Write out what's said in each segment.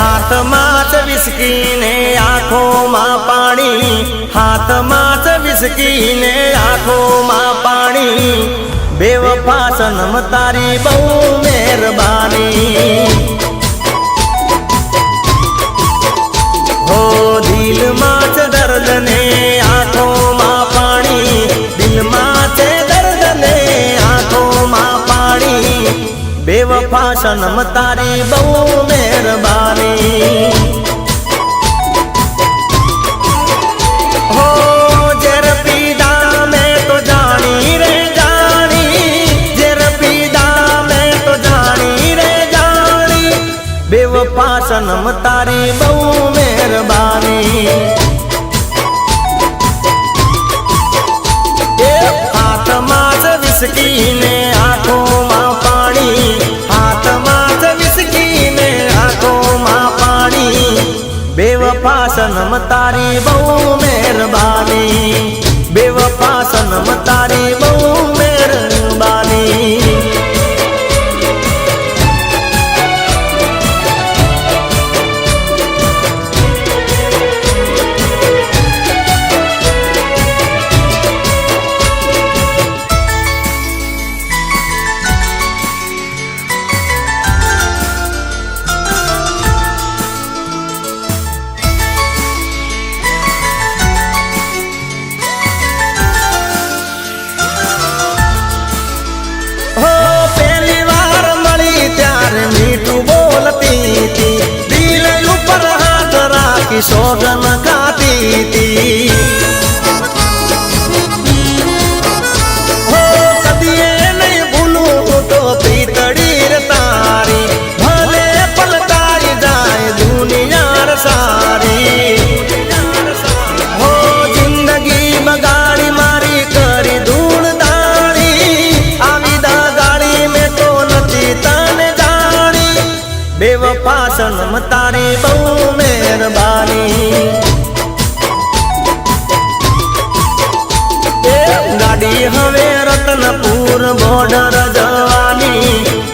हाथमां च विस्की ने आँखों मां पाणी, हाथमां च विस्की ने आँखों मां पाणी। बेवफा सनम तारी बहु मेहरबानी, हो दिल मां च दर्द ने आँखों मां पाणी, दिल मां च दर्द ने आँखों मां पाणी। बेवफा सनम तारी बहु मेहरबानी, हो जेर पीदा मैं तो जानी रे जानी, जेर पीदा मैं तो जानी रे जानी। बेवफा सनम तारी बहु मेहरबानी, हाथमां च विस्की ने आँखों मां पाणी, हाथमां च विस्की ने आँखों मां पाणी। बेवफा सनम तारी बहु मेहरबानी, बेवफा सनम तारी बहु मेहरबानी। सोगन खाती थी, हो कभी नहीं भूलूं तो पीतड़ी तारी, भले पलटाई जाए दुनिया सारी। हो जिंदगी बगाड़ी मारी करी धूल दाड़ी, आविदा गाड़ी में तो नची तन जानी। बेवफा सनम तारी बहु मेहरबानी, गाड़ी हवे रतनपुर बॉर्डर जवानी,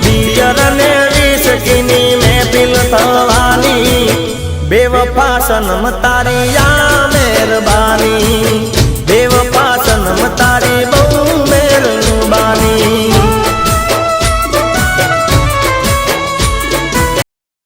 बियर ने विस्की में पिल थवानी। बेवफा सनम तारी या मेहरबानी।